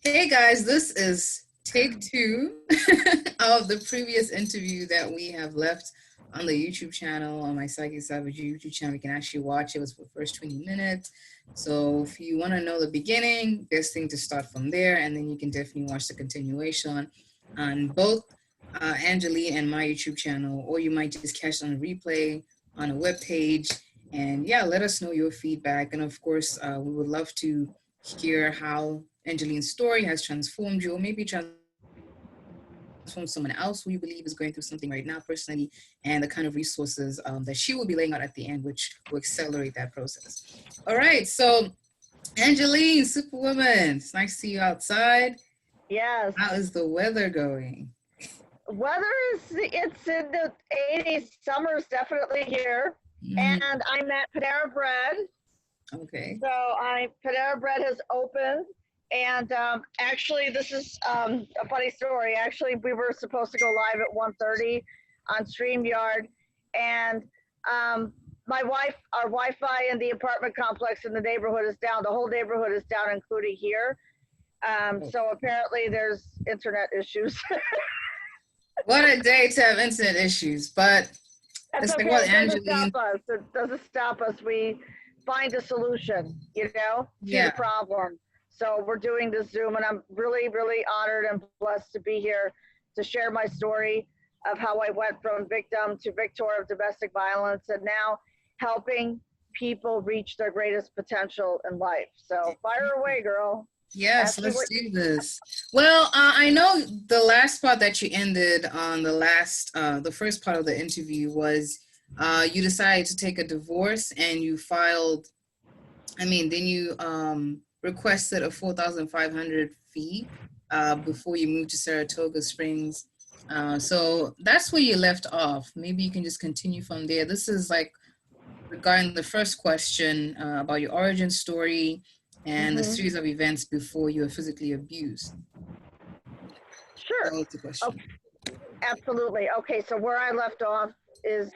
Hey guys, this is take two of the previous interview that we have left on the YouTube channel, on my Psychic Savage YouTube channel. You can actually watch it. It was for the first 20 minutes. So if you want to know the beginning, best thing to start from there, and then you can definitely watch the continuation on both Angeli and my YouTube channel, or you might just catch it on a replay on a web page. And yeah, let us know your feedback. And of course, we would love to hear how Angeline's story has transformed you, or maybe transformed someone else who you believe is going through something right now personally, and the kind of resources that she will be laying out at the end, which will accelerate that process. All right, so Angeline, Superwoman, it's nice to see you outside. Yes. How is the weather going? Weather it's in the 80s. Summer's definitely here. And I'm at Panera Bread. Okay. So Panera Bread has opened. And actually, this is a funny story. Actually, we were supposed to go live at 1:30 on StreamYard. And our Wi-Fi in the apartment complex in the neighborhood is down. The whole neighborhood is down, including here. So apparently there's internet issues. What a day to have internet issues, but That's okay. what It Angeline. doesn't stop us. We find a solution, to the problem. So we're doing this Zoom, and I'm really, really honored and blessed to be here to share my story of how I went from victim to victor of domestic violence, and now helping people reach their greatest potential in life. So fire away, girl. Yes, let's do this. Well, I know the last part that you ended on, the first part of the interview was you decided to take a divorce, and you filed, then you requested a 4,500 fee before you moved to Saratoga Springs. So that's where you left off. Maybe you can just continue from there. This is like regarding the first question about your origin story and the series of events before you were physically abused. Sure. That was the question. Okay. Absolutely. Okay, so where I left off is,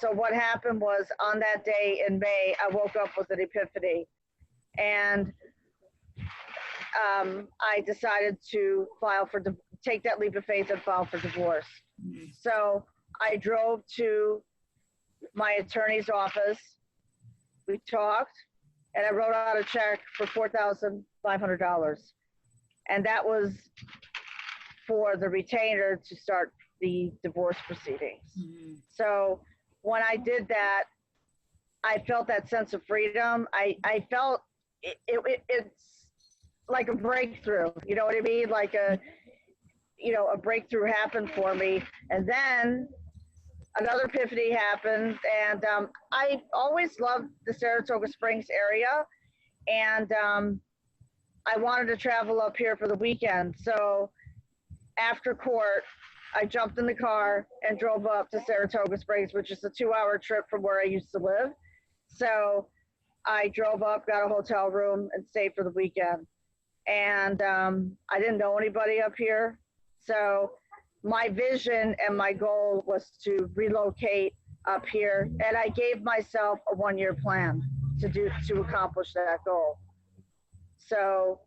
so what happened was on that day in May, I woke up with an epiphany, and I decided to take that leap of faith and file for divorce. So I drove to my attorney's office. We talked, and I wrote out a check for $4,500. And that was for the retainer to start the divorce proceedings. So when I did that, I felt that sense of freedom. I felt it's like a breakthrough, you know what I mean? Like a breakthrough happened for me. And then another epiphany happened, and I always loved the Saratoga Springs area, and I wanted to travel up here for the weekend. So after court, I jumped in the car and drove up to Saratoga Springs, which is a 2-hour trip from where I used to live. So I drove up, got a hotel room, and stayed for the weekend. And I didn't know anybody up here. So my vision and my goal was to relocate up here, and I gave myself a 1-year plan to accomplish that goal. So,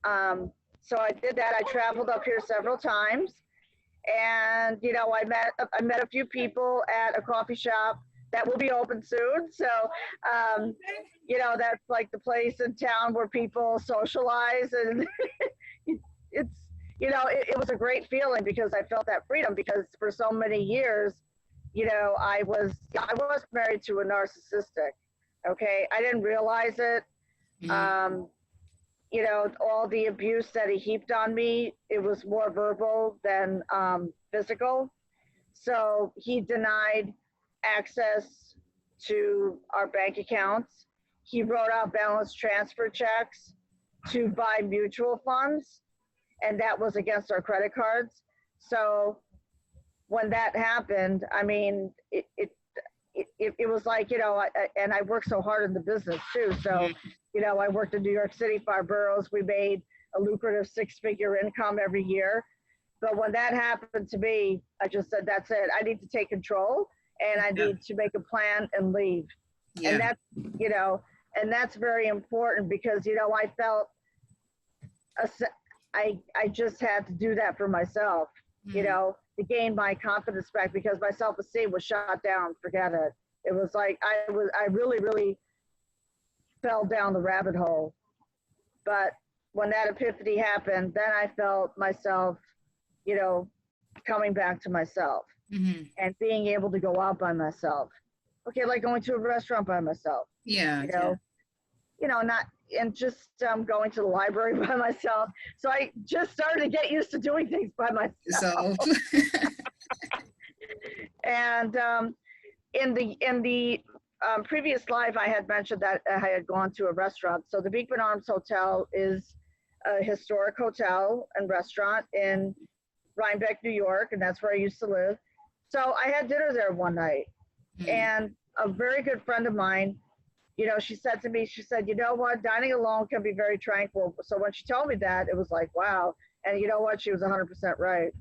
so I did that. I traveled up here several times, and I met a few people at a coffee shop that will be open soon. So, that's like the place in town where people socialize, and it was a great feeling because I felt that freedom, because for so many years, I was married to a narcissistic. Okay. I didn't realize it. All the abuse that he heaped on me, it was more verbal than physical. So he denied access to our bank accounts. He wrote out balance transfer checks to buy mutual funds, and that was against our credit cards. So when that happened, it was like, and I worked so hard in the business too. So, I worked in New York City, 5 boroughs. We made a lucrative 6-figure income every year. But when that happened to me, I just said, that's it. I need to take control, and I need to make a plan and leave. Yeah. And that's, and that's very important because, I felt I just had to do that for myself, you know, to gain my confidence back, because my self-esteem was shot down. Forget it. It was like I really, really fell down the rabbit hole. But when that epiphany happened, then I felt myself, you know, coming back to myself and being able to go out by myself. Okay, like going to a restaurant by myself. Yeah. You know, not and just going to the library by myself. So I just started to get used to doing things by myself. So. And in the previous live, I had mentioned that I had gone to a restaurant. So the Beekman Arms Hotel is a historic hotel and restaurant in Rhinebeck, New York, and that's where I used to live. So I had dinner there one night, and a very good friend of mine, you know, she said to me, she said, you know what, dining alone can be very tranquil. So when she told me that, it was like, wow. And you know what, she was 100% right.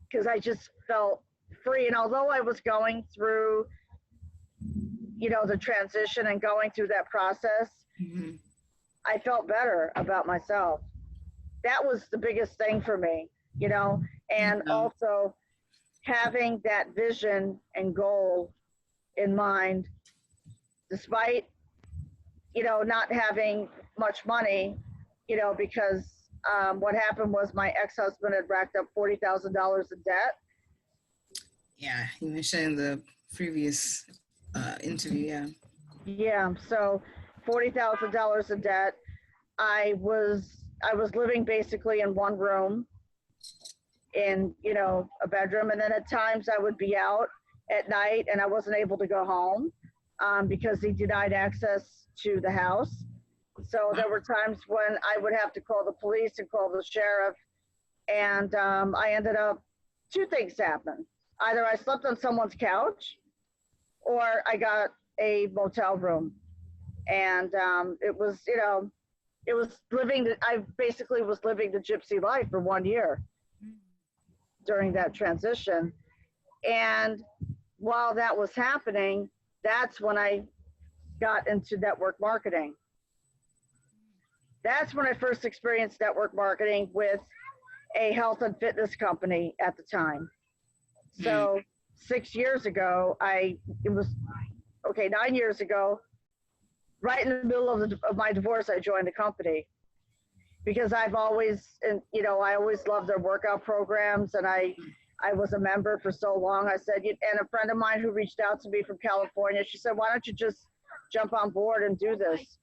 Because I just felt free. And although I was going through, you know, the transition and going through that process, I felt better about myself. That was the biggest thing for me, you know, and also having that vision and goal in mind, despite, you know, not having much money, you know, because what happened was my ex-husband had racked up $40,000 in debt. Yeah, you mentioned in the previous interview, yeah. Yeah, so $40,000 in debt. I was living basically in one room in, you know, a bedroom. And then at times I would be out at night and I wasn't able to go home because he denied access to the house. So there were times when I would have to call the police and call the sheriff. And I ended up, two things happened. Either I slept on someone's couch or I got a motel room. And it was, you know, it was I basically was living the gypsy life for 1 year during that transition. And while that was happening, that's when I got into network marketing. That's when I first experienced network marketing with a health and fitness company at the time. So 6 years ago, 9 years ago, right in the middle of my divorce, I joined the company because I've always, and you know, I always loved their workout programs, and I was a member for so long. I said, and a friend of mine who reached out to me from California, she said, why don't you just jump on board and do this?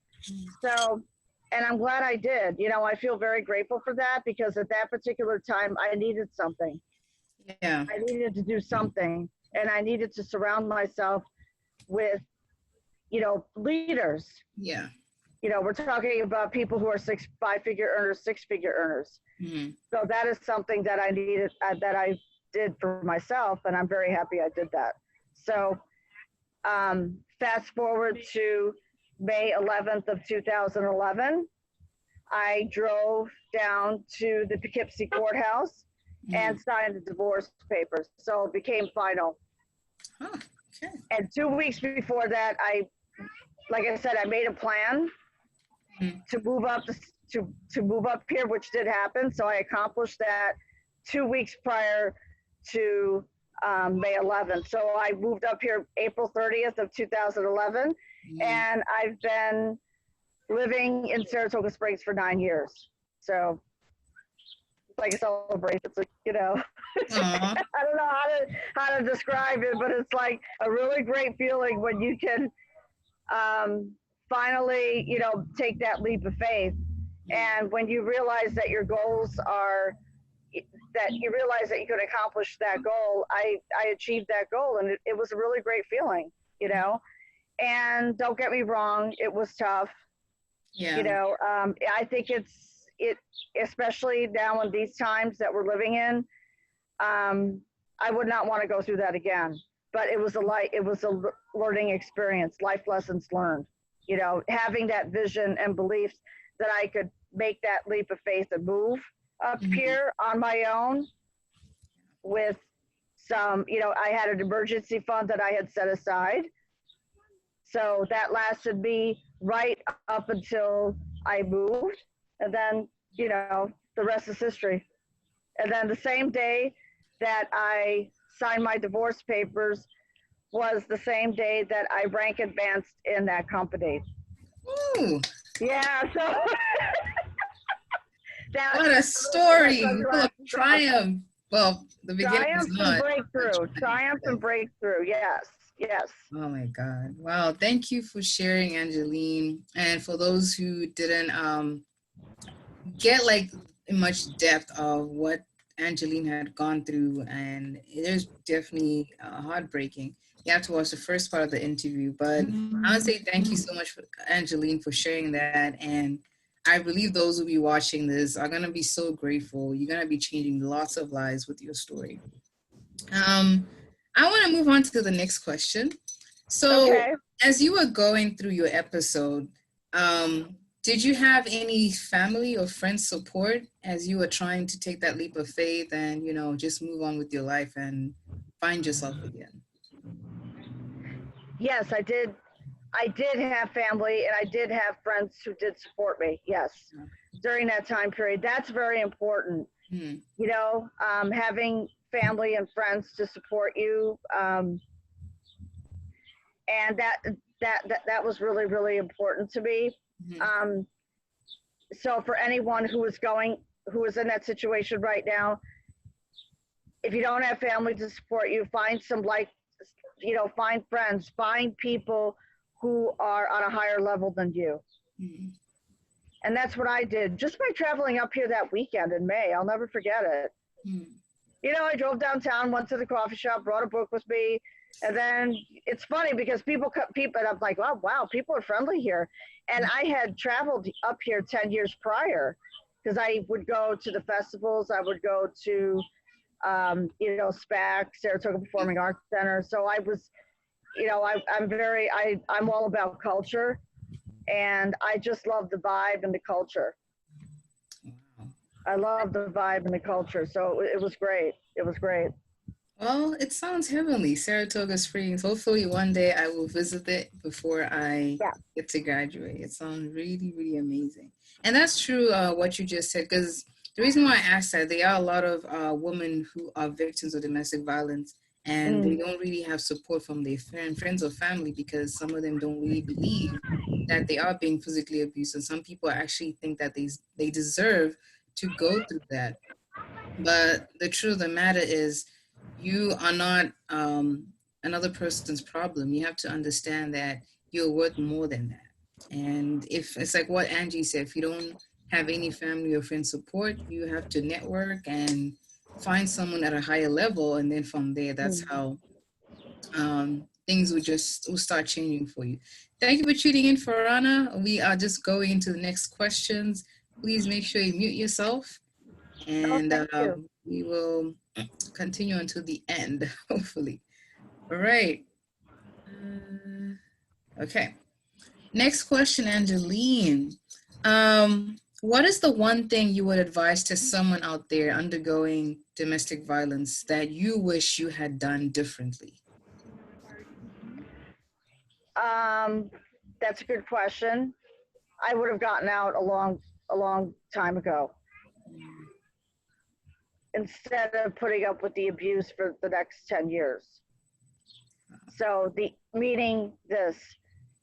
So, and I'm glad I did. You know, I feel very grateful for that because at that particular time, I needed something. Yeah. I needed to do something, and I needed to surround myself with, you know, leaders. Yeah. You know, we're talking about people who are 5-figure earners, 6-figure earners. So that is something that I needed, that I did for myself, and I'm very happy I did that. So fast forward to May 11th of 2011, I drove down to the Poughkeepsie courthouse and signed the divorce papers. So it became final. Oh, okay. And 2 weeks before that, like I said, I made a plan to move up to move up here, which did happen. So I accomplished that 2 weeks prior to May 11th. So I moved up here April 30th of 2011, and I've been living in Saratoga Springs for 9 years. So it's like a celebration. It's like, you know, I don't know how to describe it, but it's like a really great feeling when you can finally, you know, take that leap of faith. And when you realize that your goals are, that you realize that you can accomplish that goal, I achieved that goal, and it was a really great feeling, you know. And don't get me wrong, it was tough. Yeah. You know, I think it especially now in these times that we're living in, I would not want to go through that again. But it was a learning experience, life lessons learned. You know, having that vision and beliefs that I could make that leap of faith and move up here on my own with some, you know, I had an emergency fund that I had set aside. So that lasted me right up until I moved. And then, you know, the rest is history. And then the same day that I signed my divorce papers was the same day that I rank advanced in that company. Ooh, Yeah, so that what a story full of triumph. Well, the beginning is triumph and not. breakthrough. Triumph and breakthrough. Yes, yes. Oh my God. Wow. Thank you for sharing, Angeline. And for those who didn't get like much depth of what Angeline had gone through, and it is definitely heartbreaking. You have to watch the first part of the interview, but I would say thank you so much, for Angeline, for sharing that. And I believe those who be watching this are gonna be so grateful. You're gonna be changing lots of lives with your story. I want to move on to the next question. So, Okay. as you were going through your episode, did you have any family or friend support as you were trying to take that leap of faith and, just move on with your life and find yourself again? Yes, I did. I did have family and I did have friends who did support me. Yes, during that time period. That's very important. Hmm. You know, having family and friends to support you, and that was really really important to me. Mhm. So for anyone who is in that situation right now, if you don't have family to support you, find find friends, find people who are on a higher level than you. Mhm. And that's what I did just by traveling up here that weekend in May. I'll never forget it. Mhm. You know, I drove downtown, went to the coffee shop, brought a book with me. And then it's funny because people, and I'm like, oh, wow, people are friendly here. And I had traveled up here 10 years prior because I would go to the festivals. I would go to, SPAC, Saratoga Performing Arts Center. So I was, I'm all about culture. And I just love the vibe and the culture. Wow. I love the vibe and the culture. So it was great. It was great. Well, it sounds heavenly, Saratoga Springs. Hopefully, one day I will visit it before I Yeah. get to graduate. It sounds really, really amazing. And that's true, what you just said, because the reason why I asked that, there are a lot of women who are victims of domestic violence, and they don't really have support from their friends or family because some of them don't really believe that they are being physically abused. And some people actually think that they deserve to go through that. But the truth of the matter is, you are not another person's problem. You have to understand that you're worth more than that. And if it's like what Angie said, if you don't have any family or friend support, you have to network and find someone at a higher level. And then from there, that's how things will start changing for you. Thank you for tuning in, Farana. We are just going into the next questions. Please make sure you mute yourself, and Thank you. we will continue until the end, hopefully. All right. Okay. Next question, Angeline. What is the one thing you would advise to someone out there undergoing domestic violence that you wish you had done differently? That's a good question. I would have gotten out a long time ago instead of putting up with the abuse for the next 10 years. So the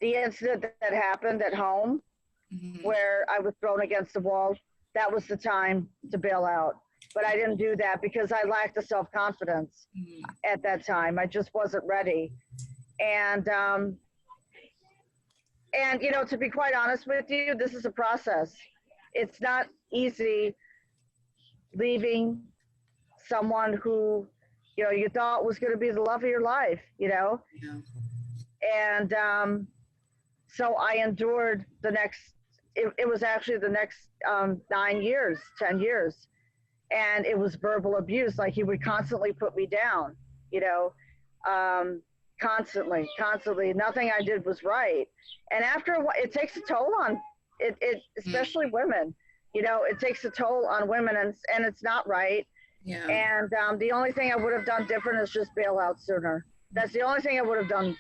incident that happened at home where I was thrown against the wall, that was the time to bail out. But I didn't do that because I lacked the self-confidence at that time. I just wasn't ready. And to be quite honest with you, this is a process. It's not easy leaving someone who, you thought was going to be the love of your life, Yeah. And so I endured it was actually the next 9 years, 10 years. And it was verbal abuse. Like he would constantly put me down, constantly. Nothing I did was right. And after a while, it takes a toll on it especially women. It takes a toll on women, and it's not right. Yeah. And the only thing I would have done different is just bail out sooner. That's the only thing I would have done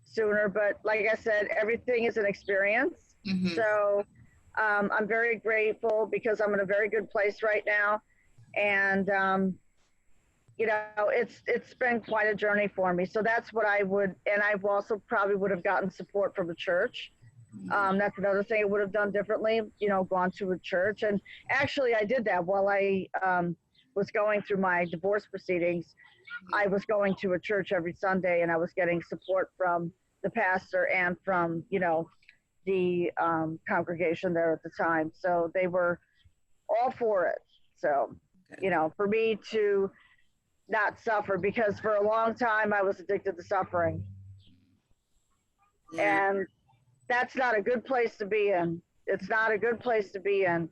sooner. But like I said, everything is an experience. So I'm very grateful because I'm in a very good place right now. And, you know, it's been quite a journey for me. So that's what I would, and I've also probably would have gotten support from a church. That's another thing I would have done differently, you know, gone to a church. And actually, I did that while I was going through my divorce proceedings. I was going to a church every Sunday, and I was getting support from the pastor and from, you know, the congregation there at the time. So they were all for it. So, you know, for me to not suffer, because for a long time I was addicted to suffering. Yeah. And that's not a good place to be in. It's not a good place to be in.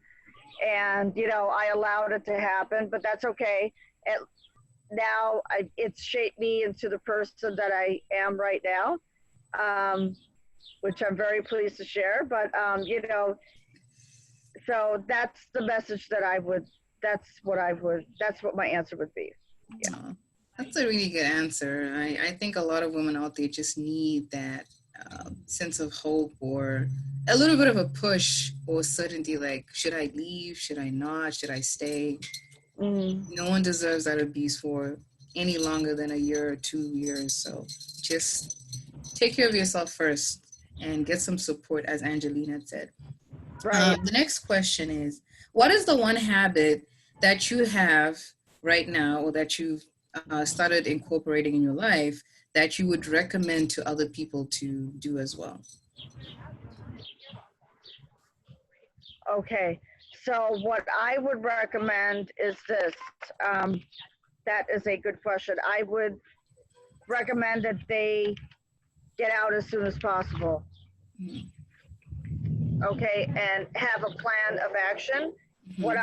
And, you know, I allowed it to happen, but that's okay. And now it's shaped me into the person that I am right now, which I'm very pleased to share. But, you know, so that's the message that that's what my answer would be. Yeah. Oh, that's a really good answer. I think a lot of women out there just need that sense of hope or a little bit of a push or certainty, like, should I leave? Should I not? Should I stay? No one deserves that abuse for any longer than a year or 2 years. So just take care of yourself first and get some support, as Angeline had said. Right. The next question is, what is the one habit that you have right now or that you've started incorporating in your life that you would recommend to other people to do as well? Okay. So what I would recommend is this. That is a good question. I would recommend that they get out as soon as possible. Okay, and have a plan of action. What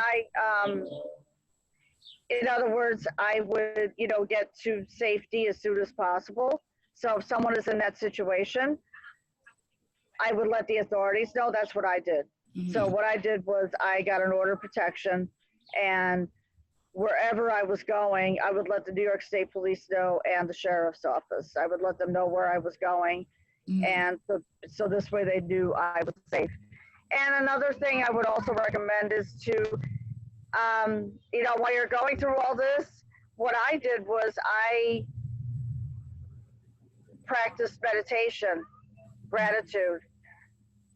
in other words, I would, you know, get to safety as soon as possible. So if someone is in that situation, I would let the authorities know. That's what I did. So what I did was I got an order of protection, and wherever I was going, I would let the New York State Police know and the sheriff's office. I would let them know where I was going. And so this way they knew I was safe. And another thing I would also recommend is to, you know, while you're going through all this, what I did was I practiced meditation, gratitude.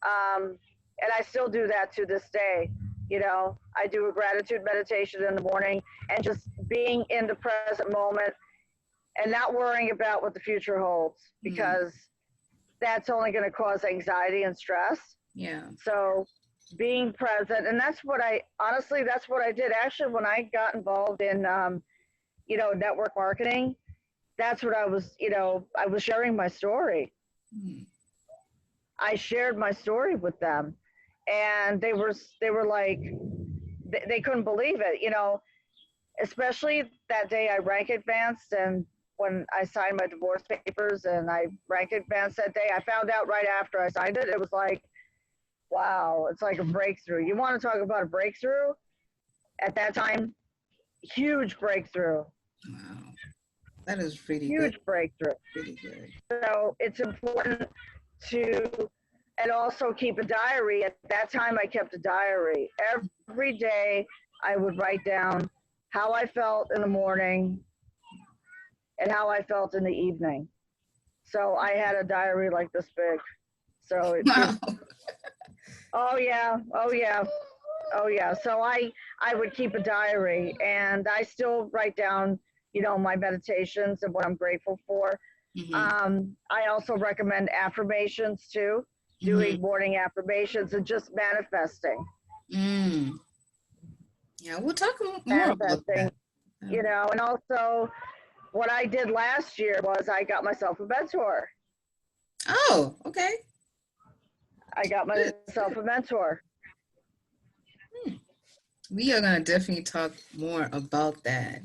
And I still do that to this day. You know, I do a gratitude meditation in the morning and just being in the present moment and not worrying about what the future holds, because that's only going to cause anxiety and stress. Yeah. So being present, and that's what that's what I did. Actually, when I got involved in, you know, network marketing, that's what I was, you know, I was sharing my story. I shared my story with them, and they were like, they couldn't believe it, you know, especially that day I rank advanced, and when I signed my divorce papers and I rank advanced that day, I found out right after I signed it, it was like, wow, it's like a breakthrough. You want to talk about a breakthrough? At that time, huge breakthrough. Wow. That is pretty huge good. Breakthrough. Pretty good. So it's important to, and also keep a diary. At that time, I kept a diary. Every day, I would write down how I felt in the morning and how I felt in the evening. So I had a diary like this big. So Wow. Oh yeah. So I would keep a diary, and I still write down, you know, my meditations and what I'm grateful for. I also recommend affirmations too, doing morning affirmations and just manifesting. Yeah, we'll talk more about that. You know, and also what I did last year was I got myself a mentor. Oh, okay. I got myself a mentor. We are going to definitely talk more about that.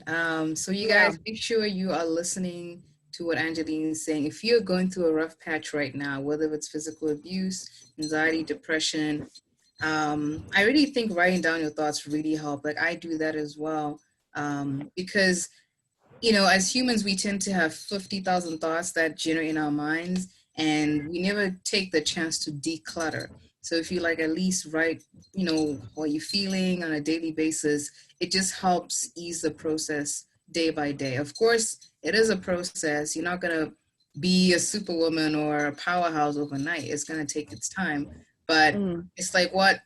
So you guys, make sure you are listening to what Angeline is saying. If you're going through a rough patch right now, whether it's physical abuse, anxiety, depression, I really think writing down your thoughts really help. Like I do that as well, because, you know, as humans, we tend to have 50,000 thoughts that generate in our minds, and we never take the chance to declutter. So if you like at least write, what you're feeling on a daily basis, it just helps ease the process day by day. Of course, it is a process. You're not going to be a superwoman or a powerhouse overnight. It's going to take its time. But it's like what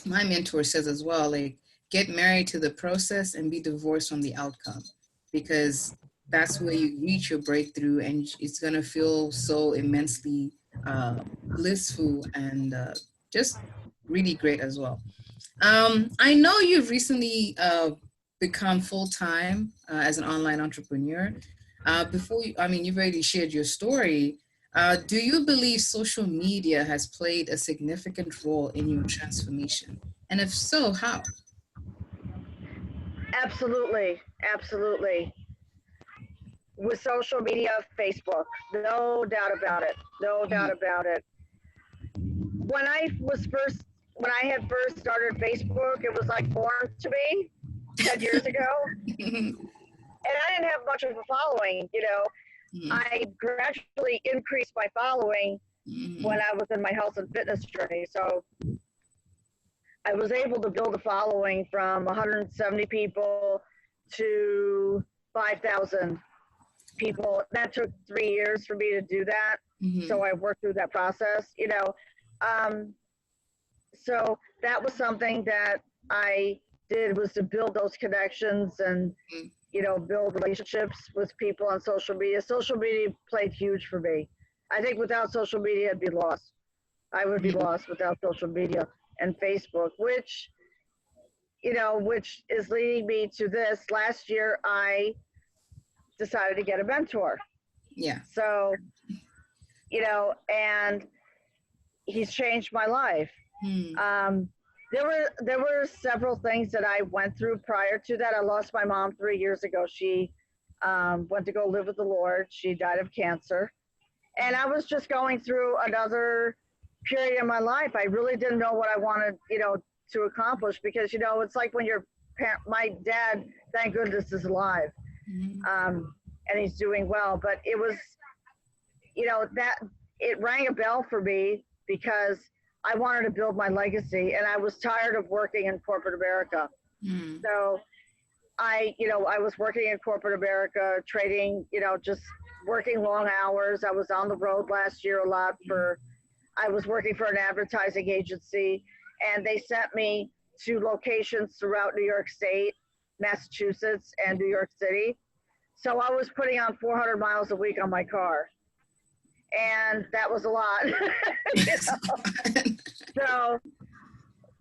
my mentor says as well, like, get married to the process and be divorced from the outcome, because that's where you reach your breakthrough, and it's going to feel so immensely blissful and just really great as well. I know you've recently become full-time as an online entrepreneur. You've already shared your story. Do you believe social media has played a significant role in your transformation? And if so, how? Absolutely, absolutely. With social media, Facebook, no doubt about it, no doubt about it. When I had first started Facebook, it was like born to me 10 years ago. And I didn't have much of a following, I gradually increased my following when I was in my health and fitness journey. So I was able to build a following from 170 people to 5,000 people. That took 3 years for me to do that. So I worked through that process, so that was something that I did, was to build those connections and, build relationships with people on social media. Social media played huge for me. I think without social media, I'd be lost. I would be lost without social media and Facebook, which is leading me to this. Last year, I decided to get a mentor. Yeah. So, and he's changed my life. There were several things that I went through prior to that. I lost my mom 3 years ago. She went to go live with the Lord. She died of cancer. And I was just going through another period in my life. I really didn't know what I wanted, to accomplish, because, it's like when my dad, thank goodness, is alive. And he's doing well. But it was, that it rang a bell for me, because I wanted to build my legacy, and I was tired of working in corporate America. So I was working in corporate America, trading, just working long hours. I was on the road last year a lot I was working for an advertising agency, and they sent me to locations throughout New York State, Massachusetts, and New York City. So I was putting on 400 miles a week on my car. And that was a lot. So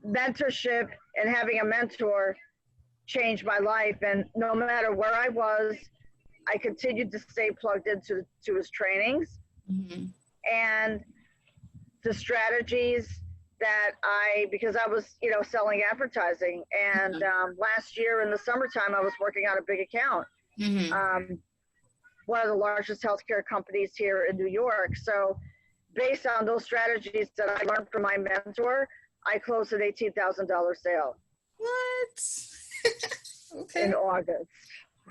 mentorship and having a mentor changed my life. And no matter where I was, I continued to stay plugged into his trainings. And the strategies that because I was, selling advertising. And last year in the summertime, I was working on a big account. One of the largest healthcare companies here in New York. So based on those strategies that I learned from my mentor, I closed an $18,000 sale. What? Okay. In August.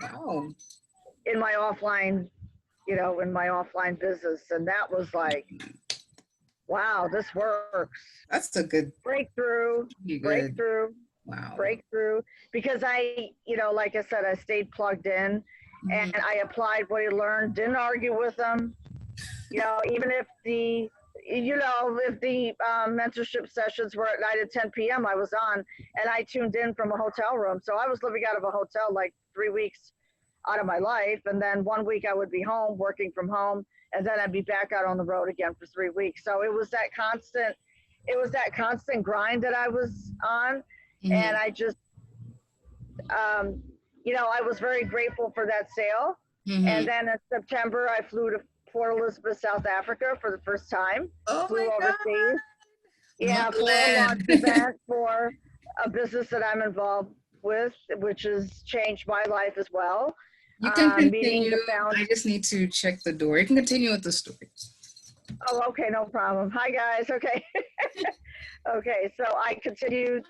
Wow. In my offline, business. And that was like, wow, this works. That's a good breakthrough. Wow. Breakthrough. Because I, like I said, I stayed plugged in. And I applied what he learned, didn't argue with him. Even if the mentorship sessions were at night at 10 p.m., I was on, and I tuned in from a hotel room. So I was living out of a hotel like 3 weeks out of my life. And then 1 week I would be home, working from home, and then I'd be back out on the road again for 3 weeks. So it was that constant grind that I was on. And I just, I was very grateful for that sale. And then in September, I flew to Port Elizabeth, South Africa for the first time. Flew overseas. Yeah, for a launch event for a business that I'm involved with, which has changed my life as well. You can continue. I just need to check the door. You can continue with the story. Oh, okay, no problem. Hi, guys. Okay. Okay, so I continued,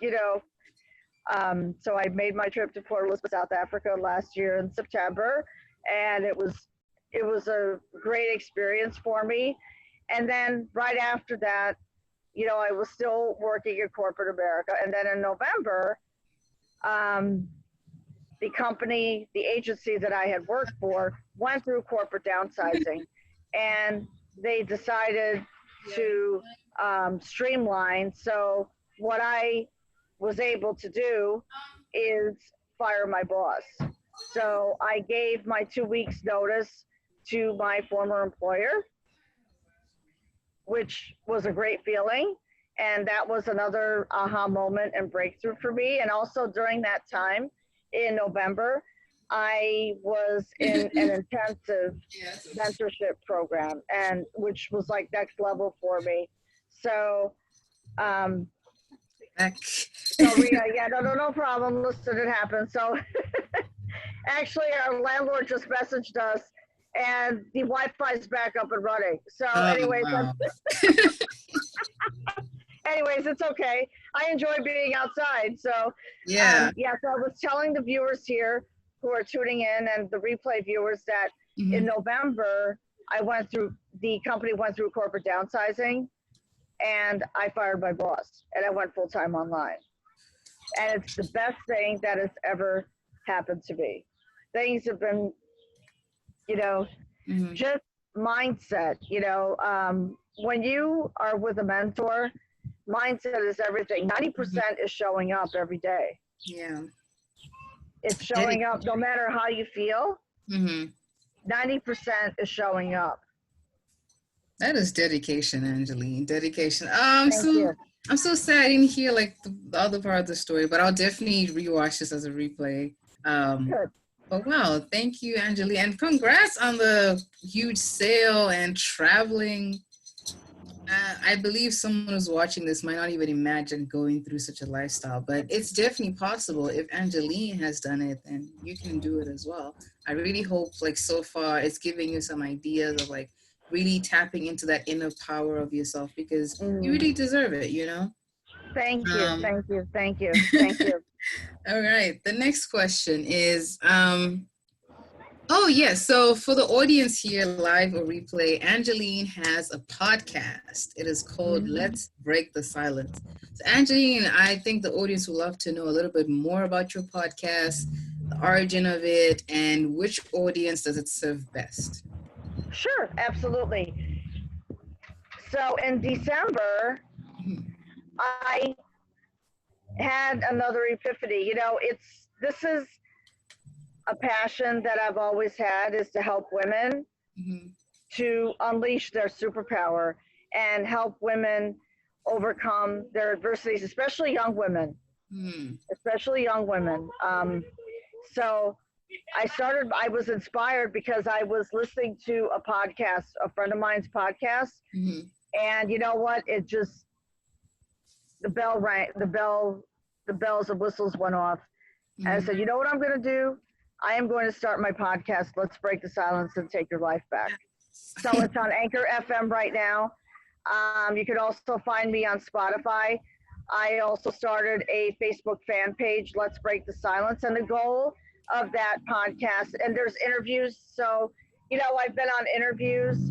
so I made my trip to Port Elizabeth, South Africa last year in September, and it was a great experience for me. And then right after that, I was still working in corporate America. And then in November, the agency that I had worked for went through corporate downsizing, and they decided to streamline. So what I was able to do is fire my boss. So I gave my 2 weeks notice to my former employer, which was a great feeling. And that was another aha moment and breakthrough for me. And also during that time in November, I was in an intensive mentorship program, and which was like next level for me. So, no problem. Listen, it happened. So actually our landlord just messaged us and the Wi-Fi is back up and running. So anyways, wow. anyways, it's okay. I enjoy being outside. So so I was telling the viewers here who are tuning in and the replay viewers that in November, the company went through corporate downsizing, and I fired my boss and I went full-time online. And it's the best thing that has ever happened to me. Things have been, just mindset, when you are with a mentor, mindset is everything. 90% is showing up every day. Yeah. It's showing up no matter how you feel. 90% is showing up. That is dedication, Angeline. Dedication. Thank you. I'm so sad I didn't hear like the other part of the story, but I'll definitely rewatch this as a replay. Good. But wow, thank you, Angeline, and congrats on the huge sale and traveling. I believe someone who's watching this might not even imagine going through such a lifestyle, but it's definitely possible. If Angeline has done it, then you can do it as well. I really hope, like, so far it's giving you some ideas of like really tapping into that inner power of yourself, because you really deserve it, Thank you. Thank you. Thank you. Thank you. All right. The next question is, oh, yes. So for the audience here, live or replay, Angeline has a podcast. It is called Let's Break the Silence. So Angeline, I think the audience would love to know a little bit more about your podcast, the origin of it, and which audience does it serve best? Sure, absolutely. So in December, I had another epiphany. This is a passion that I've always had, is to help women to unleash their superpower and help women overcome their adversities, especially young women, So I was inspired because I was listening to a podcast, a friend of mine's podcast, and you know what? It just, the bell rang, the bells and whistles went off. And I said, you know what I'm going to do? I am going to start my podcast, Let's Break the Silence and Take Your Life Back. So it's on Anchor FM right now. You could also find me on Spotify. I also started a Facebook fan page, Let's Break the Silence. And the goal of that podcast, and there's interviews. So, I've been on interviews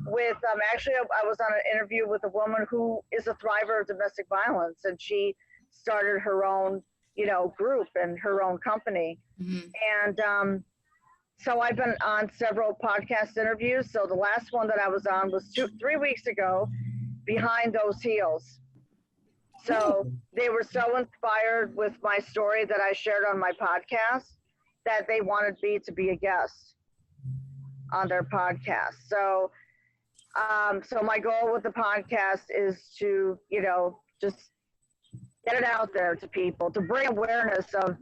with, actually I was on an interview with a woman who is a thriver of domestic violence, and she started her own, group and her own company. And so I've been on several podcast interviews. So the last one that I was on was 3 weeks ago, Behind Those Heels. So they were so inspired with my story that I shared on my podcast that they wanted me to be a guest on their podcast. So, so my goal with the podcast is to, just get it out there to people, to bring awareness of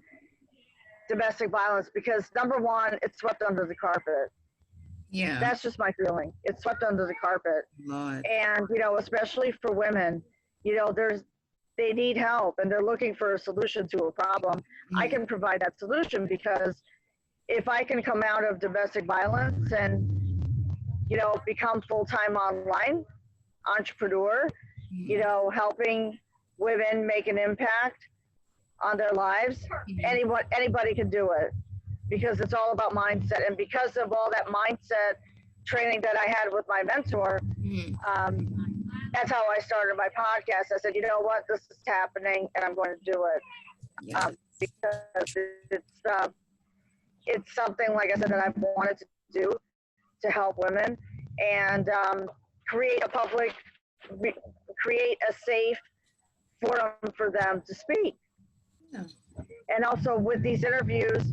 domestic violence, because number one, it's swept under the carpet. Yeah. That's just my feeling. It's swept under the carpet. Lord. And, especially for women, they need help and they're looking for a solution to a problem. I can provide that solution, because if I can come out of domestic violence and, become full-time online entrepreneur, helping women make an impact on their lives, anybody can do it, because it's all about mindset. And because of all that mindset training that I had with my mentor, that's how I started my podcast. I said, you know what, this is happening, and I'm going to do it. Yeah. Because it's something, like I said, that I've wanted to do to help women and create a safe forum for them to speak. Yeah. And also with these interviews,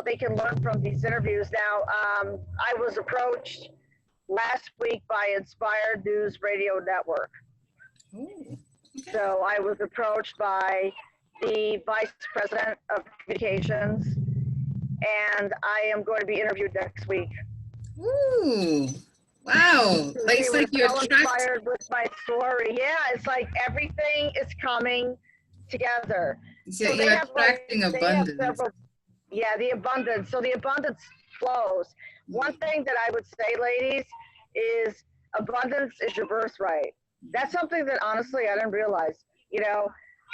they can learn from these interviews. Now, I was approached last week by Inspired News Radio Network. Oh, okay. So I was approached by the vice president of communications, and I am going to be interviewed next week. Ooh, wow. Like, it's like you're so inspired with my story. Yeah, it's like everything is coming together. So you're attracting abundance. The abundance. So the abundance flows. One thing that I would say, ladies, is abundance is your birthright. That's something that honestly I didn't realize.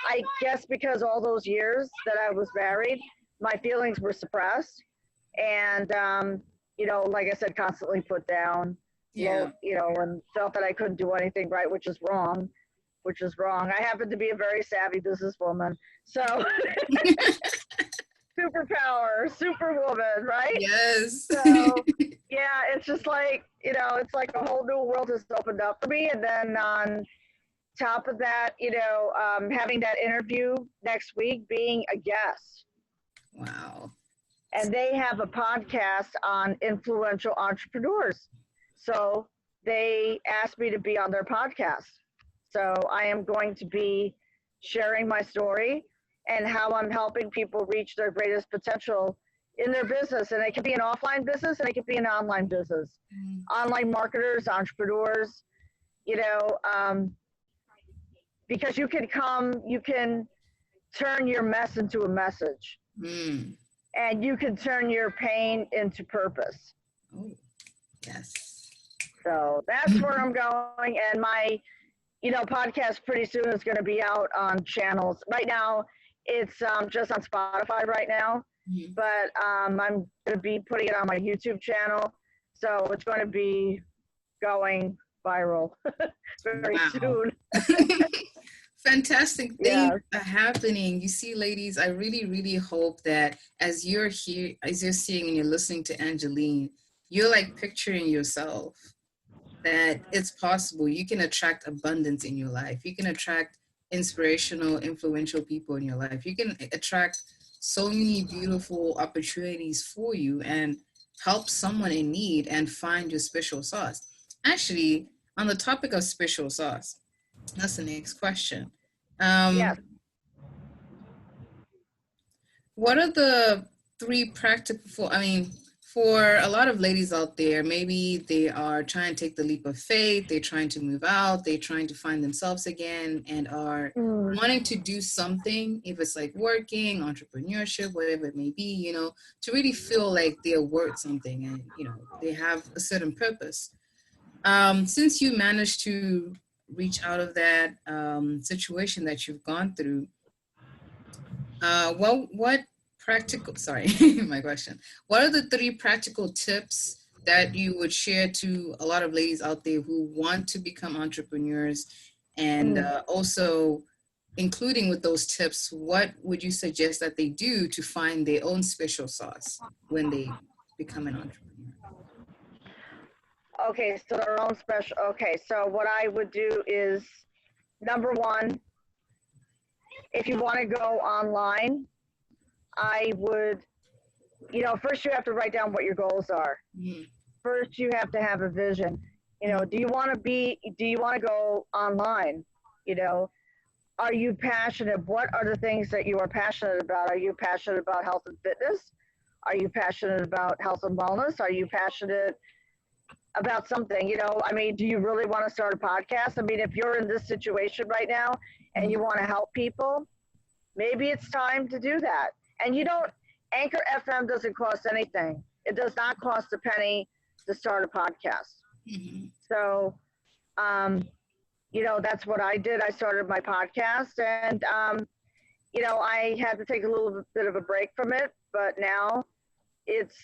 I guess because all those years that I was married, my feelings were suppressed, and like I said, constantly put down. Yeah. And felt that I couldn't do anything right, which is wrong. I happen to be a very savvy businesswoman, so superpower, superwoman, right? Yes. So yeah, it's just like, it's like a whole new world has opened up for me. And then on top of that, having that interview next week, being a guest. Wow. And they have a podcast on influential entrepreneurs. So they asked me to be on their podcast. So I am going to be sharing my story and how I'm helping people reach their greatest potential in their business. And it can be an offline business and it can be an online business. Online marketers, entrepreneurs, because you can turn your mess into a message. And you can turn your pain into purpose. Oh, yes. So that's where I'm going. And my, podcast pretty soon is going to be out on channels. Right now, it's just on Spotify right now. But I'm going to be putting it on my YouTube channel. So it's going to be going viral very soon. Fantastic things are happening. You see, ladies, I really, really hope that as you're here, as you're seeing and you're listening to Angeline, you're like picturing yourself that it's possible. You can attract abundance in your life. You can attract inspirational, influential people in your life. You can attract so many beautiful opportunities for you and help someone in need and find your special sauce. Actually, on the topic of special sauce, that's the next question. What are the three practical, for a lot of ladies out there, maybe they are trying to take the leap of faith, they're trying to move out, they're trying to find themselves again and are wanting to do something, if it's like working, entrepreneurship, whatever it may be, to really feel like they're worth something and, they have a certain purpose. Since you managed to reach out of that situation that you've gone through, what practical, sorry, my question, what are the three practical tips that you would share to a lot of ladies out there who want to become entrepreneurs? And also, including with those tips, what would you suggest that they do to find their own special sauce when they become an entrepreneur? Okay, so their own special, so what I would do is, number one, if you want to go online, I would, first you have to write down what your goals are. First, you have to have a vision. Do you want to go online? Are you passionate? What are the things that you are passionate about? Are you passionate about health and fitness? Are you passionate about health and wellness? Are you passionate about something? Do you really want to start a podcast? If you're in this situation right now and you want to help people, maybe it's time to do that. And Anchor FM doesn't cost anything. It does not cost a penny to start a podcast. So, that's what I did. I started my podcast and, I had to take a little bit of a break from it, but now it's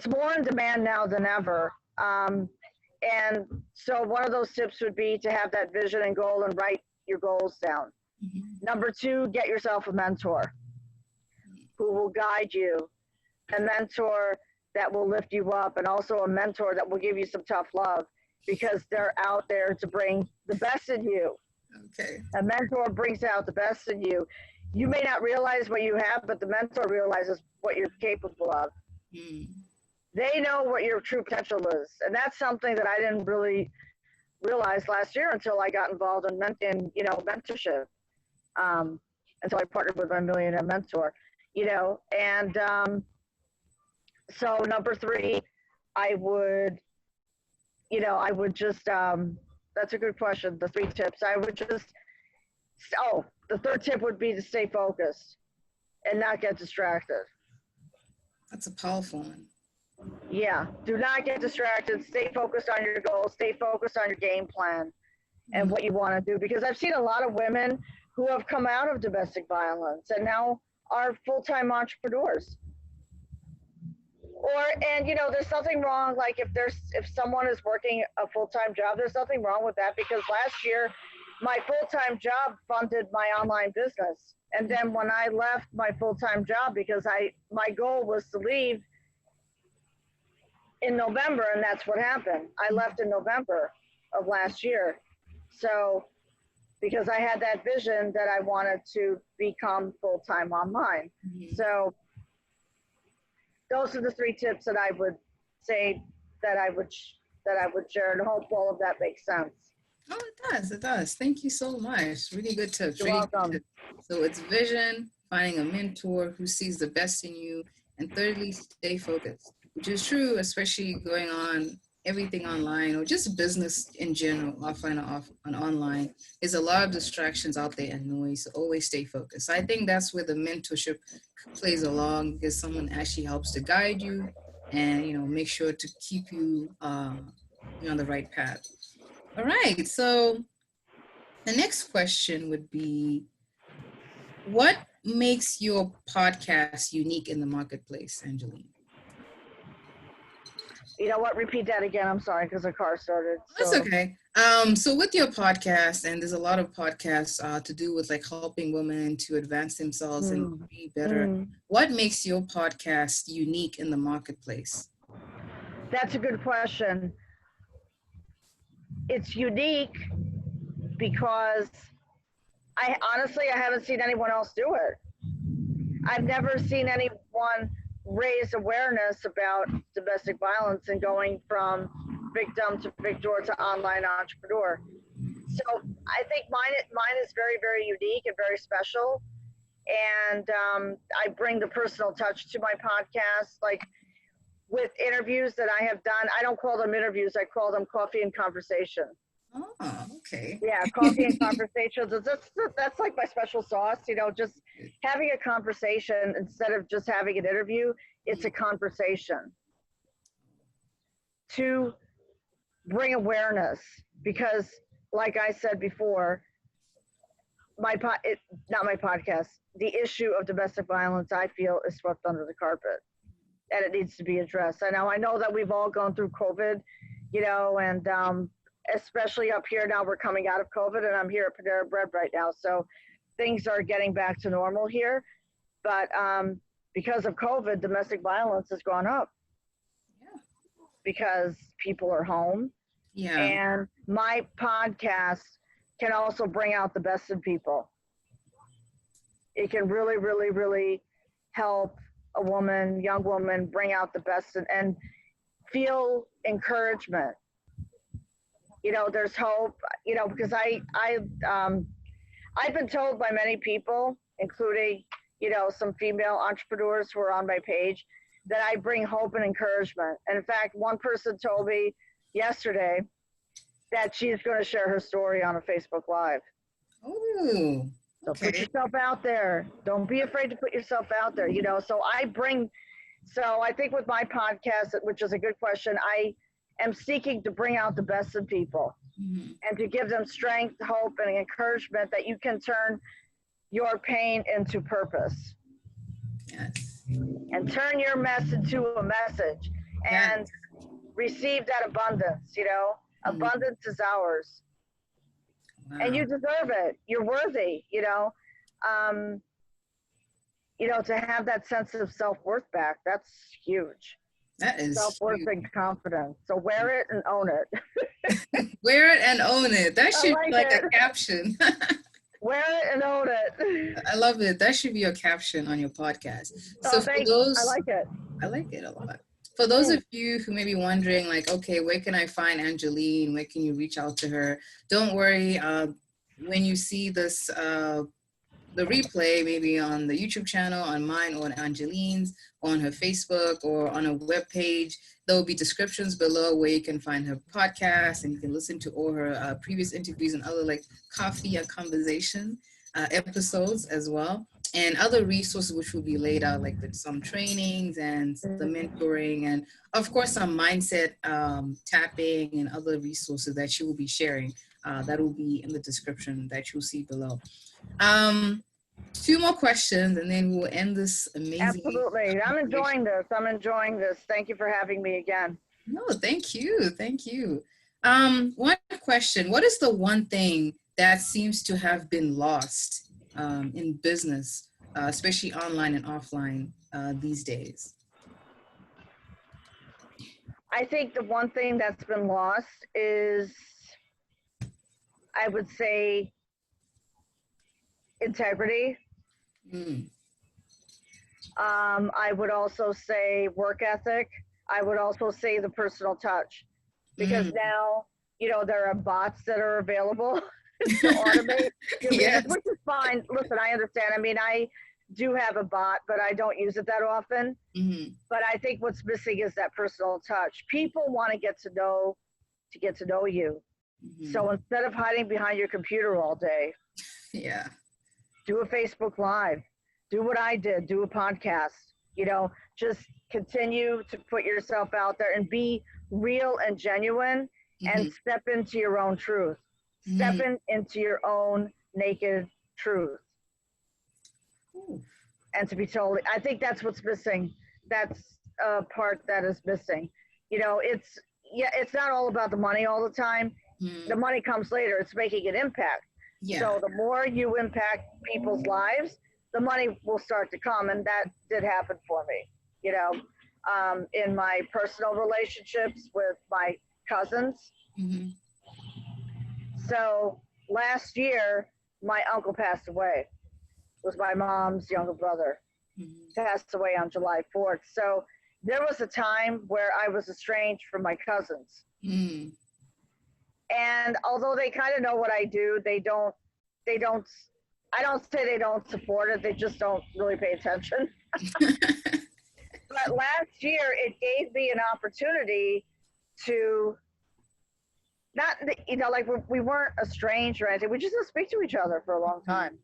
more in demand now than ever. And so one of those tips would be to have that vision and goal and write your goals down. Number 2, get yourself a mentor who will guide you, a mentor that will lift you up, and also a mentor that will give you some tough love, because they're out there to bring the best in you. Okay. A mentor brings out the best in you. You may not realize what you have, but the mentor realizes what you're capable of. They know what your true potential is. And that's something that I didn't really realize last year until I got involved in mentorship. Until I partnered with my millionaire mentor, and so number 3, I would just, that's a good question. The 3 tips, I would just, the 3rd tip would be to stay focused and not get distracted. That's a powerful one. Yeah, do not get distracted. Stay focused on your goals. Stay focused on your game plan and what you want to do. Because I've seen a lot of women who have come out of domestic violence and now are full-time entrepreneurs. There's nothing wrong. Like if someone is working a full-time job, there's nothing wrong with that, because last year my full-time job funded my online business. And then when I left my full-time job, because my goal was to leave in November, and that's what happened. I left in November of last year. So, because I had that vision that I wanted to become full-time online. So those are the 3 tips that I would say that I would share, and hope all of that makes sense. Oh, it does. Thank you so much. Really good tips. You're welcome. So it's vision, finding a mentor who sees the best in you, and thirdly, stay focused, which is true, especially going on everything online or just business in general, offline or online. There's a lot of distractions out there and noise, so always stay focused. I think that's where the mentorship plays along, because someone actually helps to guide you and, make sure to keep you on the right path. All right, so the next question would be, what makes your podcast unique in the marketplace, Angeline? You know what? Repeat that again. I'm sorry, because the car started. That's okay. So with your podcast, and there's a lot of podcasts to do with like helping women to advance themselves and be better. What makes your podcast unique in the marketplace? That's a good question. It's unique because I haven't seen anyone else do it. I've never seen anyone raise awareness about domestic violence and going from victim to victor to online entrepreneur. So I think mine is very, very unique and very special. And I bring the personal touch to my podcast, like with interviews that I have done. I don't call them interviews. I call them coffee and conversation. Oh, okay. Yeah, coffee and conversations. That's like my special sauce, just having a conversation instead of just having an interview. It's a conversation to bring awareness, because like I said before, not my podcast, the issue of domestic violence, I feel, is swept under the carpet and it needs to be addressed. I know that we've all gone through COVID, and especially up here now, we're coming out of COVID, and I'm here at Panera Bread right now. So things are getting back to normal here. But because of COVID, domestic violence has gone up. Yeah. Because people are home. Yeah. And my podcast can also bring out the best in people. It can really, really, really help a young woman, bring out the best and feel encouragement. There's hope, because I've been told by many people, including, some female entrepreneurs who are on my page, that I bring hope and encouragement. And in fact, one person told me yesterday that she's going to share her story on a Facebook Live. Oh, so okay. Put yourself out there. Don't be afraid to put yourself out there, So I think with my podcast, which is a good question, I am seeking to bring out the best in people and to give them strength, hope, and encouragement that you can turn your pain into purpose. Yes. And turn your mess into a message. Yes. And receive that abundance, you know? Abundance is ours. Wow. And you deserve it. You're worthy, you know? To have that sense of self-worth back, that's huge. That is Self-worth huge. and confidence. So wear it and own it. Wear it and own it. That should be like a caption. Wear it and own it. I love it. That should be your caption on your podcast. So for those, I like it. I like it a lot. For those of you who may be wondering, like, okay, where can I find Angeline? Where can you reach out to her? Don't worry. When you see this, the replay, maybe on the YouTube channel, on mine or on Angeline's, on her Facebook or on a webpage, there will be descriptions below where you can find her podcast and you can listen to all her previous interviews and other like coffee and conversation episodes as well. And other resources which will be laid out, like some trainings and the mentoring, and of course some mindset tapping and other resources that she will be sharing. That will be in the description that you'll see below. 2 more questions and then we'll end this amazing. Absolutely. I'm enjoying this. Thank you for having me again. No, thank you. Thank you. One question. What is the one thing that seems to have been lost in business, especially online and offline these days? I think the one thing that's been lost is, I would say, integrity. I would also say work ethic. I would also say the personal touch, because now, there are bots that are available to automate your business, which is fine. Listen, I understand. I mean, I do have a bot, but I don't use it that often. But I think what's missing is that personal touch. People want to get to know you. So instead of hiding behind your computer all day, do a Facebook Live, do what I did, do a podcast, just continue to put yourself out there and be real and genuine and step into your own truth. Step into your own naked truth. And to be totally, I think that's what's missing. That's a part that is missing. It's not all about the money all the time. The money comes later. It's making an impact. So the more you impact people's lives, the money will start to come. And that did happen for me, in my personal relationships with my cousins. So last year, my uncle passed away. It was my mom's younger brother. Passed away on July 4th. So there was a time where I was estranged from my cousins. And although they kind of know what I do, I don't say they don't support it. They just don't really pay attention. But last year, it gave me an opportunity to not, we weren't estranged or anything. We just didn't speak to each other for a long time.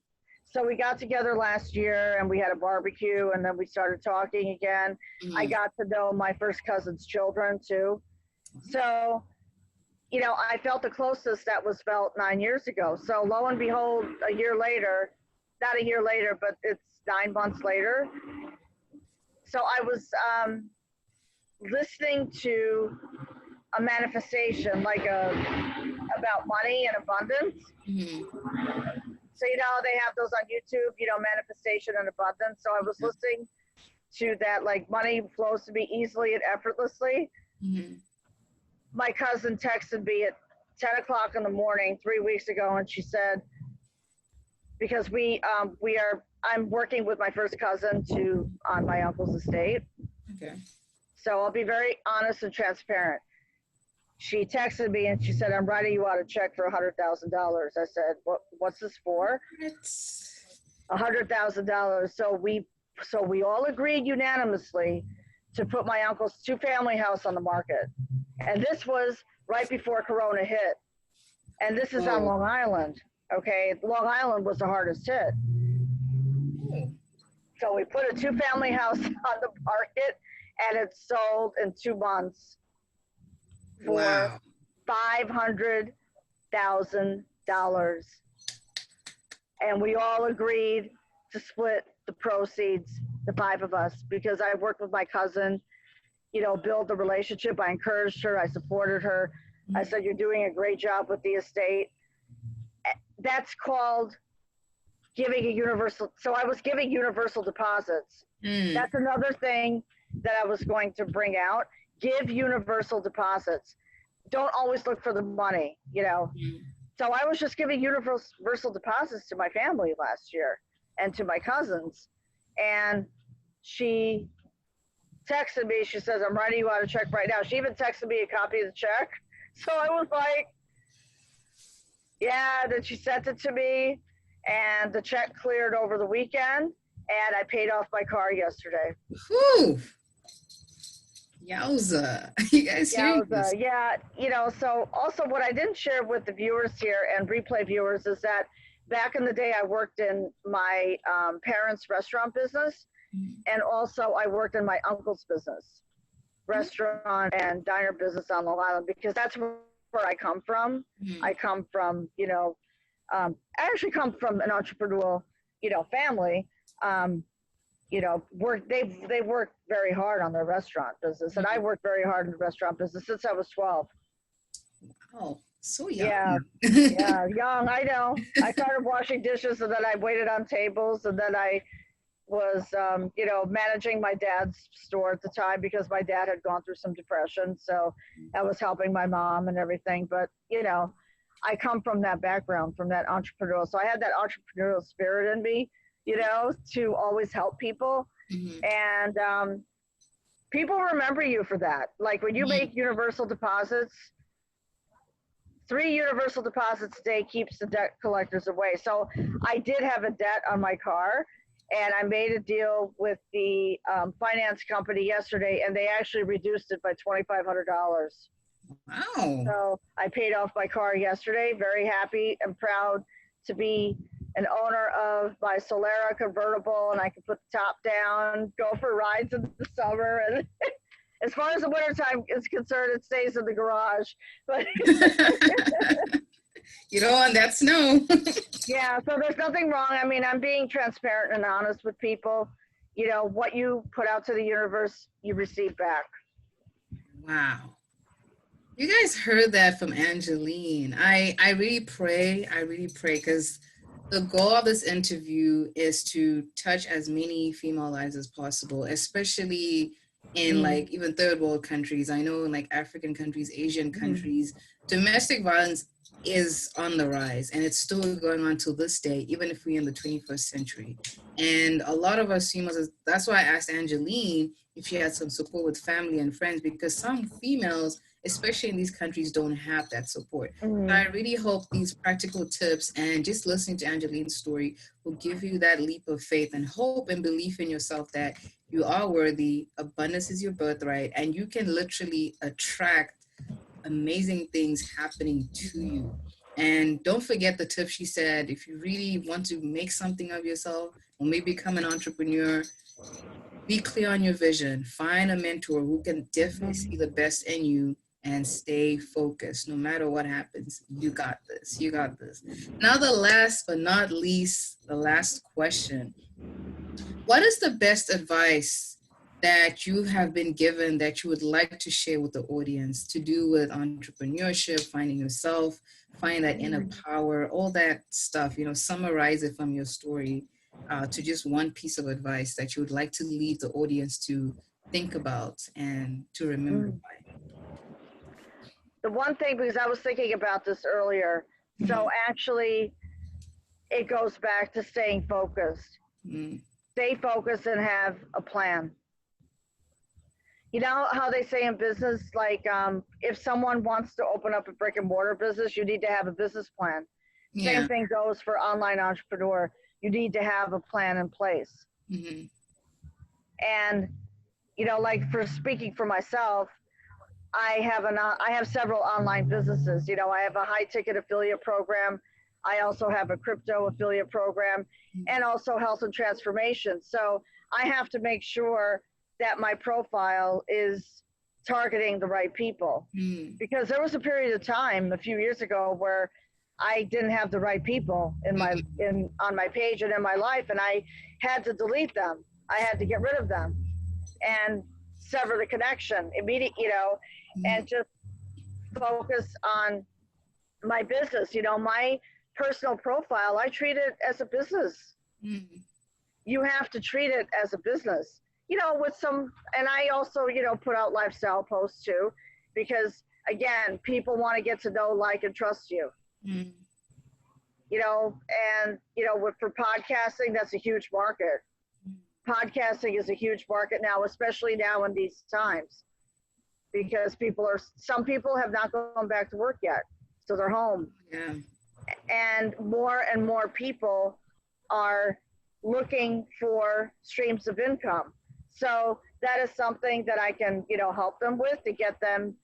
So we got together last year and we had a barbecue and then we started talking again. I got to know my first cousin's children too. So, I felt the closest that was felt 9 years ago. So lo and behold, not a year later, but it's 9 months later. So I was listening to a manifestation, about money and abundance. So, they have those on YouTube, manifestation and abundance. So I was listening to that, money flows to me easily and effortlessly. My cousin texted me at 10 o'clock in the morning 3 weeks ago, and she said, because I'm working with my first cousin on my uncle's estate. Okay. So I'll be very honest and transparent. She texted me and she said, I'm writing you out a check for $100,000. I said, what's this for? $100,000. So we all agreed unanimously to put my uncle's 2-family house on the market. And this was right before Corona hit. And this is on Long Island. Okay. Long Island was the hardest hit. So we put a 2-family house on the market and it sold in 2 months for $500,000. And we all agreed to split the proceeds, the 5 of us, because I worked with my cousin build the relationship. I encouraged her. I supported her. I said, you're doing a great job with the estate. That's called giving a universal. So I was giving universal deposits. That's another thing that I was going to bring out. Give universal deposits. Don't always look for the money, So I was just giving universal deposits to my family last year and to my cousins. And she texted me. She says, I'm writing you out a check right now. She even texted me a copy of the check. So I was like, yeah. Then she sent it to me, and the check cleared over the weekend, and I paid off my car yesterday. Whew. Yowza. You guys hear this? Yeah. So also what I didn't share with the viewers here and replay viewers is that back in the day, I worked in my parents' restaurant business. And also I worked in my uncle's business, restaurant and diner business on Long Island, because that's where I come from. I come from, I actually come from an entrepreneurial, family. They work very hard on their restaurant business, and I worked very hard in the restaurant business since I was 12. Wow, so young. Yeah, young. I know. I started washing dishes, and then I waited on tables, and then I was, managing my dad's store at the time because my dad had gone through some depression. So I was helping my mom and everything. But, I come from that background, from that entrepreneurial. So I had that entrepreneurial spirit in me, to always help people. And people remember you for that. Like when you make universal deposits, 3 universal deposits a day keeps the debt collectors away. So I did have a debt on my car. And I made a deal with the finance company yesterday, and they actually reduced it by $2,500. Wow. So I paid off my car yesterday. Very happy and proud to be an owner of my Solera convertible, and I can put the top down, go for rides in the summer. And as far as the wintertime is concerned, it stays in the garage. But you don't want that snow. Yeah, so there's nothing wrong. I mean, I'm being transparent and honest with people. What you put out to the universe, you receive back. Wow. You guys heard that from Angeline. I really pray, because the goal of this interview is to touch as many female lives as possible, especially in like even third world countries. I know in like African countries, Asian countries, domestic violence is on the rise, and it's still going on till this day, even if we're in the 21st century. And a lot of us females, that's why I asked Angeline if she had some support with family and friends, because some females, especially in these countries, don't have that support. But I really hope these practical tips and just listening to Angeline's story will give you that leap of faith and hope and belief in yourself that you are worthy, abundance is your birthright, and you can literally attract amazing things happening to you. And don't forget the tip she said: if you really want to make something of yourself or maybe become an entrepreneur, be clear on your vision. Find a mentor who can definitely see the best in you and stay focused. No matter what happens, you got this. You got this. Now, the last but not least, the last question. What is the best advice that you have been given that you would like to share with the audience to do with entrepreneurship, finding yourself, finding that inner power, all that stuff? Summarize it from your story to just one piece of advice that you would like to leave the audience to think about and to remember by. The one thing, because I was thinking about this earlier, so actually it goes back to staying focused. Stay focused and have a plan. You know how they say in business, like if someone wants to open up a brick and mortar business, you need to have a business plan. Same thing goes for online entrepreneur. You need to have a plan in place. And, like for speaking for myself, I have several online businesses. I have a high ticket affiliate program. I also have a crypto affiliate program and also health and transformation. So I have to make sure that my profile is targeting the right people, because there was a period of time a few years ago where I didn't have the right people on my page and in my life, and I had to delete them. I had to get rid of them. And sever the connection immediately, you know, and just focus on my business. You know, my personal profile, I treat it as a business. You have to treat it as a business, you know, with some, and I also, you know, put out lifestyle posts too, because again, people want to get to know, like, and trust you. You know, and, you know, for podcasting, that's a huge market. Podcasting is a huge market now, especially now in these times, because some people have not gone back to work yet. So they're home. Yeah. And more people are looking for streams of income. So that is something that I can, you know, help them with, to get them,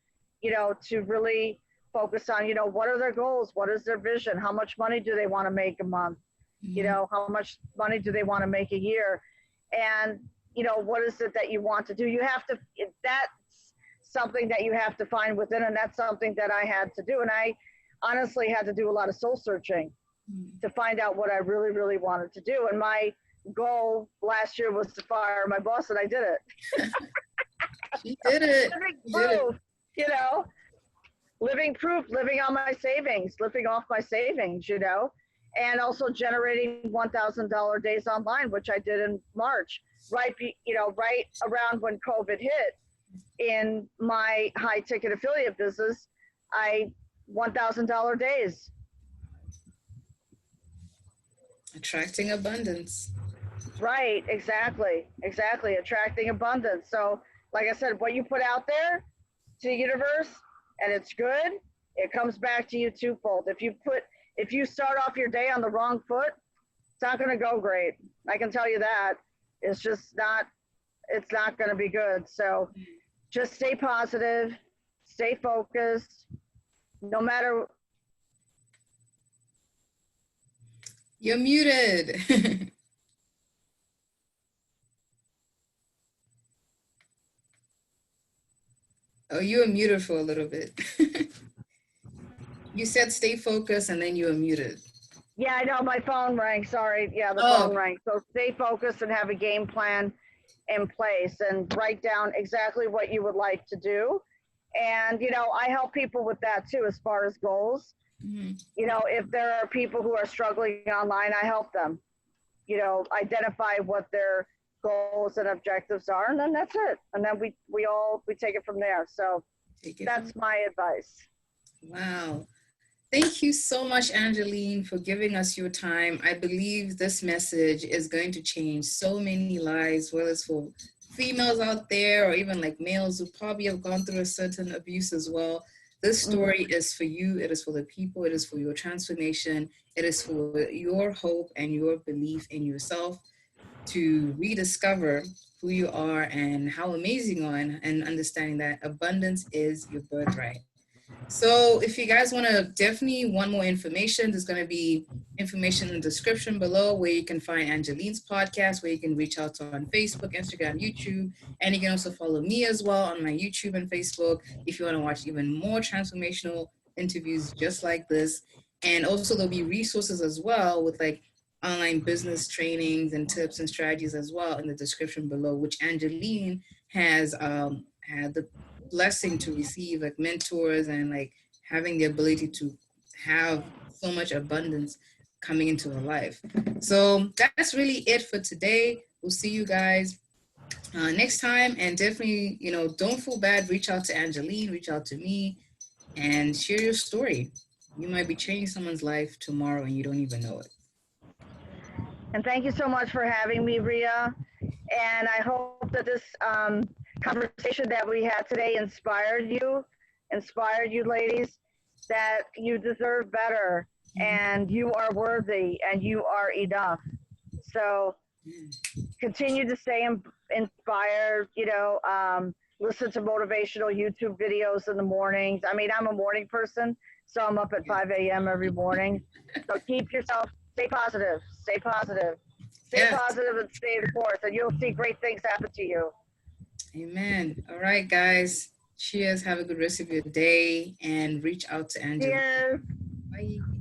you know, to really focus on, you know, what are their goals? What is their vision? How much money do they want to make a month? You know, how much money do they want to make a year? And, you know, what is it that you want to do? You have to, that's something that you have to find within, and that's something that I had to do. And I honestly had to do a lot of soul searching to find out what I really, really wanted to do. And my goal last year was to fire my boss, and I did it. She did it. Living proof, you know, living proof, living on my savings, living off my savings, you know, and also generating $1,000 days online, which I did in March, right, you know, right around when COVID hit. In my high ticket affiliate business, $1,000 days. Attracting abundance. Right, exactly, attracting abundance. So, like I said, what you put out there to the universe, and it's good, it comes back to you twofold. If you start off your day on the wrong foot, it's not going to go great. I can tell you that. It's just not, it's not going to be good. So just stay positive, stay focused, no matter. You're muted. Oh, you were muted for a little bit. You said stay focused and then you were muted. Yeah, I know, my phone rang, sorry. Yeah, the phone rang. So stay focused and have a game plan in place, and write down exactly what you would like to do. And, you know, I help people with that too, as far as goals. You know, if there are people who are struggling online, I help them, you know, identify what their goals and objectives are, and then that's it. And then we take it from there. So that's my advice. Wow. Thank you so much, Angeline, for giving us your time. I believe this message is going to change so many lives, whether it's for females out there or even like males who probably have gone through a certain abuse as well. This story is for you. It is for the people. It is for your transformation. It is for your hope and your belief in yourself to rediscover who you are and how amazing you are, and understanding that abundance is your birthright. So if you guys want to definitely want more information, there's going to be information in the description below where you can find Angeline's podcast, where you can reach out to her on Facebook, Instagram, YouTube, and you can also follow me as well on my YouTube and Facebook if you want to watch even more transformational interviews just like this. And also there'll be resources as well with like online business trainings and tips and strategies as well in the description below, which Angeline has had the blessing to receive, like mentors and like having the ability to have so much abundance coming into her life. So that's really it for today. We'll see you guys next time, and definitely, you know, don't feel bad. Reach out to Angeline, reach out to me, and share your story. You might be changing someone's life tomorrow and you don't even know it. And thank you so much for having me, Ria. And I hope that this conversation that we had today inspired you ladies, that you deserve better and you are worthy and you are enough. So continue to stay inspired, you know, listen to motivational YouTube videos in the mornings. I mean, I'm a morning person, so I'm up at 5 a.m. every morning. So keep yourself, stay positive, stay positive. Stay positive and stay the course, and you'll see great things happen to you. Amen. All right, guys. Cheers. Have a good rest of your day, and reach out to Angela. Cheers. Bye.